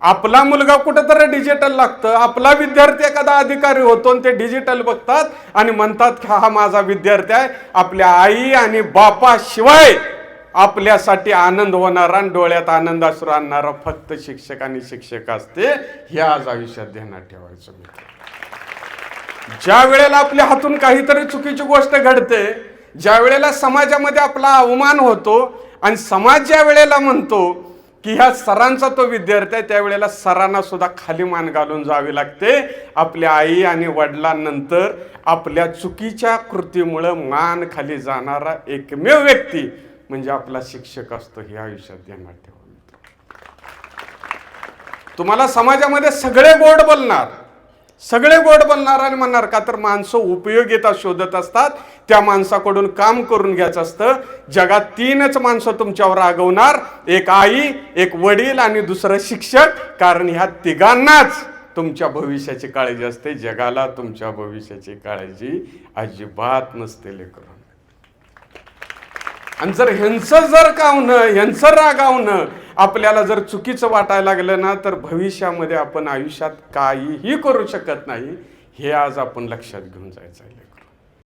आपला मुलगा कुठेतरी डिजिटल लागतं, आपला विद्यार्थी एखादा अधिकारी होतो आणि ते डिजिटल बघतात आणि म्हणतात की हा माझा विद्यार्थी आहे. आपल्या आई आणि बापाशिवाय आपल्यासाठी आनंद होणारा आणि डोळ्यात आनंद अश्रू आणणारा फक्त शिक्षक आणि शिक्षक असते. हे आज आयुष्यात ध्यानात ठेवायचं. ज्या वेळेला आपल्या हातून काहीतरी चुकीची गोष्ट घडते, ज्या वेळेला समाजामध्ये आपला अवमान होतो आणि समाज ज्या वेळेला म्हणतो की ह्या सरांचा तो विद्यार्थी आहे, त्यावेळेला सरांना सुद्धा खाली मान घालून जावी लागते. आपल्या आई आणि वडिलांनंतर आपल्या चुकीच्या कृतीमुळं मान खाली जाणारा एकमेव व्यक्ती म्हणजे आपला शिक्षक असतो. हे आयुष्यात ध्यानात ठेवा. तुम्हाला समाजामध्ये सगळे गोड बोलणार आणि म्हणणार का तर माणसं उपयोगिता शोधत असतात, त्या माणसाकडून काम करून घ्यायचं असतं. जगात 3च माणसं तुमच्यावर रागवणार, एक आई, एक वडील आणि दुसरं शिक्षक. कारण ह्या तिघांनाच तुमच्या भविष्याची काळजी असते. जगाला तुमच्या भविष्याची काळजी अजिबात नसते लेकरं. आणि जर ह्यांचं रागावणं आपल्याला जर चुकीचं वाटायला लागलं ना, तर भविष्यामध्ये आपण आयुष्यात काहीही करू शकत नाही. हे आज आपण लक्षात घेऊन जायचं आहे.